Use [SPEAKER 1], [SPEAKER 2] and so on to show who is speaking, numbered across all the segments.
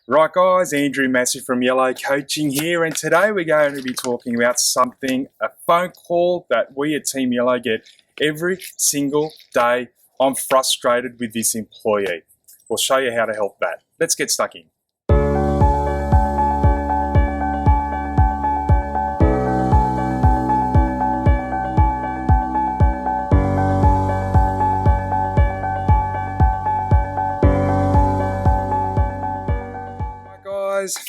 [SPEAKER 1] Right guys, Andrew Massey from Yellow Coaching here, and today we're going to be talking about a phone call that we at Team Yellow get every single day. I'm frustrated with this employee. We'll show you how to help that. Let's get stuck in.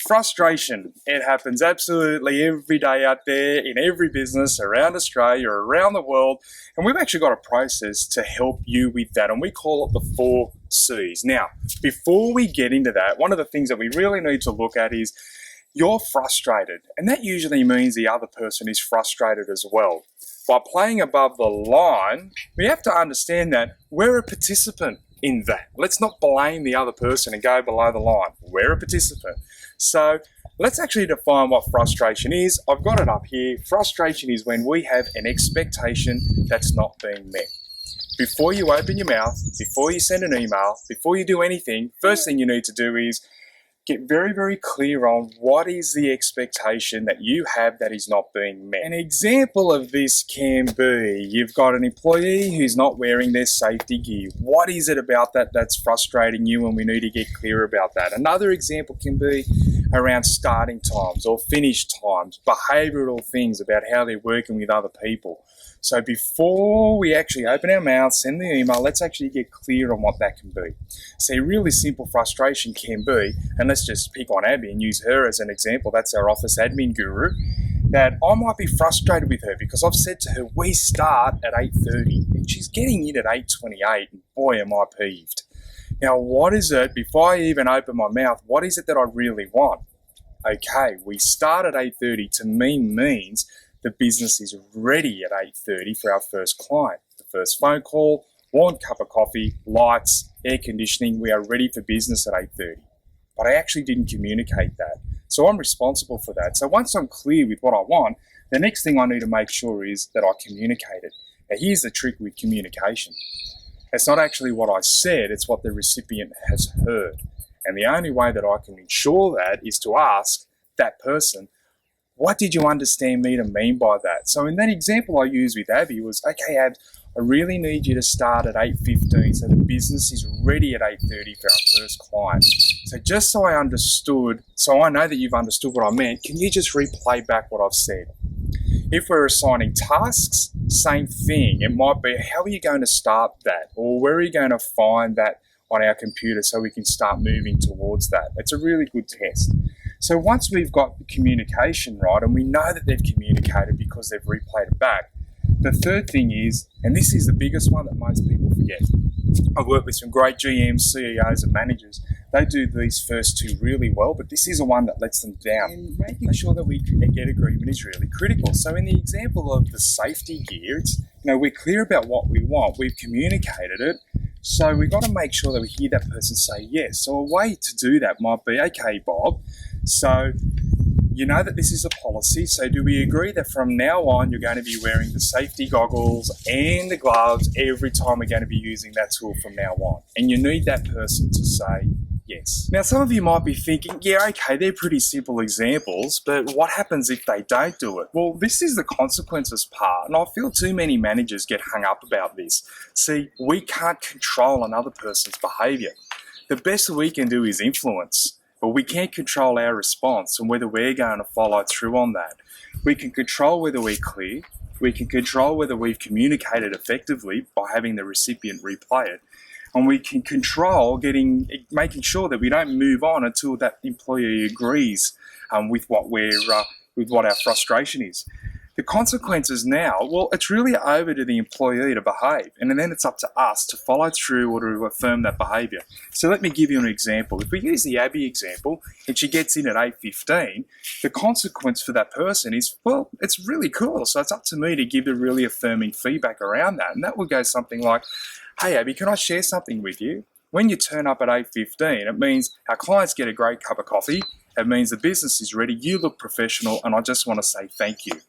[SPEAKER 1] Frustration. It happens absolutely every day out there in every business around Australia or around the world, and we've actually got a process to help you with that, and we call it the 4 C's. Now, before we get into that, one of the things that we really need to look at is you're frustrated, and that usually means the other person is frustrated as well. By playing above the line, we have to understand that we're a participant in that. Let's not blame the other person and go below the line. We're a participant. So let's actually define what frustration is. I've got it up here. Frustration is when we have an expectation that's not being met. Before you open your mouth, before you send an email, before you do anything, first thing you need to do is get very, very clear on what is the expectation that you have that is not being met. An example of this can be you've got an employee who's not wearing their safety gear. What is it about that that's frustrating you, and we need to get clear about that. Another example can be around starting times or finish times, behavioural things about how they're working with other people. So before we actually open our mouth, send the email, let's actually get clear on what that can be. So a really simple frustration can be, and let's just pick on Abby and use her as an example, that's our office admin guru, that I might be frustrated with her because I've said to her, we start at 8:30 and she's getting in at 8:28, and boy am I peeved. Now what is it, before I even open my mouth, what is it that I really want? Okay, we start at 8:30 to me means the business is ready at 8:30 for our first client. The first phone call, warm cup of coffee, lights, air conditioning, we are ready for business at 8:30. But I actually didn't communicate that. So I'm responsible for that. So once I'm clear with what I want, the next thing I need to make sure is that I communicate it. Now here's the trick with communication. It's not actually what I said, it's what the recipient has heard. And the only way that I can ensure that is to ask that person, what did you understand me to mean by that? So in that example I used with Abby was, okay, Ab, I really need you to start at 8:15 so the business is ready at 8:30 for our first client. So just so I understood, so I know that you've understood what I meant, can you just replay back what I've said? If we're assigning tasks, same thing. It might be, how are you going to start that? Or where are you going to find that on our computer so we can start moving towards that? It's a really good test. So once we've got the communication right, and we know that they've communicated because they've replayed it back, the third thing is, and this is the biggest one that most people forget. I've worked with some great GMs, CEOs and managers. They do these first 2 really well, but this is the one that lets them down. And making sure that we get agreement is really critical. So in the example of the safety gear, it's, we're clear about what we want. We've communicated it. So we've got to make sure that we hear that person say yes. So a way to do that might be, okay, Bob, so you know that this is a policy, so do we agree that from now on you're going to be wearing the safety goggles and the gloves every time we're going to be using that tool from now on? And you need that person to say yes. Now some of you might be thinking, yeah, okay, they're pretty simple examples, but what happens if they don't do it? Well, this is the consequences part, and I feel too many managers get hung up about this. See, we can't control another person's behaviour. The best we can do is influence. But we can't control our response and whether we're going to follow through on that. We can control whether we're clear. We can control whether we've communicated effectively by having the recipient replay it. And we can control making sure that we don't move on until that employee agrees with what our frustration is. The consequences now, well, it's really over to the employee to behave, and then it's up to us to follow through or to affirm that behaviour. So let me give you an example. If we use the Abby example, and she gets in at 8:15, the consequence for that person is, well, it's really cool. So it's up to me to give the really affirming feedback around that. And that will go something like, hey, Abby, can I share something with you? When you turn up at 8:15, it means our clients get a great cup of coffee. It means the business is ready. You look professional, and I just want to say thank you.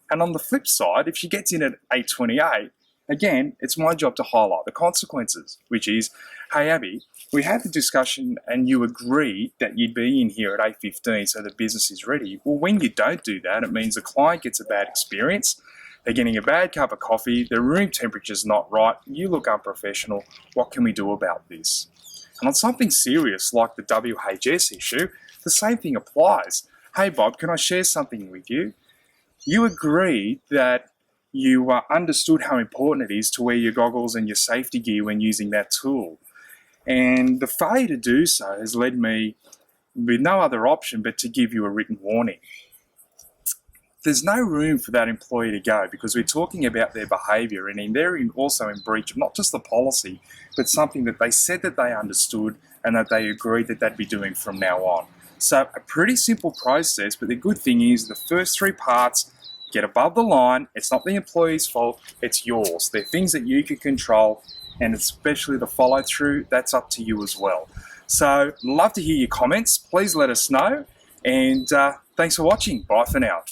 [SPEAKER 1] And on the flip side, if she gets in at 8:28, again, it's my job to highlight the consequences, which is, hey, Abby, We had the discussion and you agreed that you'd be in here at 8:15 so the business is ready. Well, when you don't do that, it means the client gets a bad experience. They're getting a bad cup of coffee, the room temperature's not right, you look unprofessional. What can we do about this? And on something serious like the WHS issue, the same thing applies. Hey Bob, can I share something with you? You agreed that you understood how important it is to wear your goggles and your safety gear when using that tool. And the failure to do so has led me with no other option but to give you a written warning. There's no room for that employee to go because we're talking about their behaviour and they're also in breach of not just the policy, but something that they said that they understood and that they agreed that they'd be doing from now on. So a pretty simple process, but the good thing is the first three parts get above the line. It's not the employee's fault, it's yours. They're things that you can control, and especially the follow through, that's up to you as well. So love to hear your comments. Please let us know, and thanks for watching. Bye for now.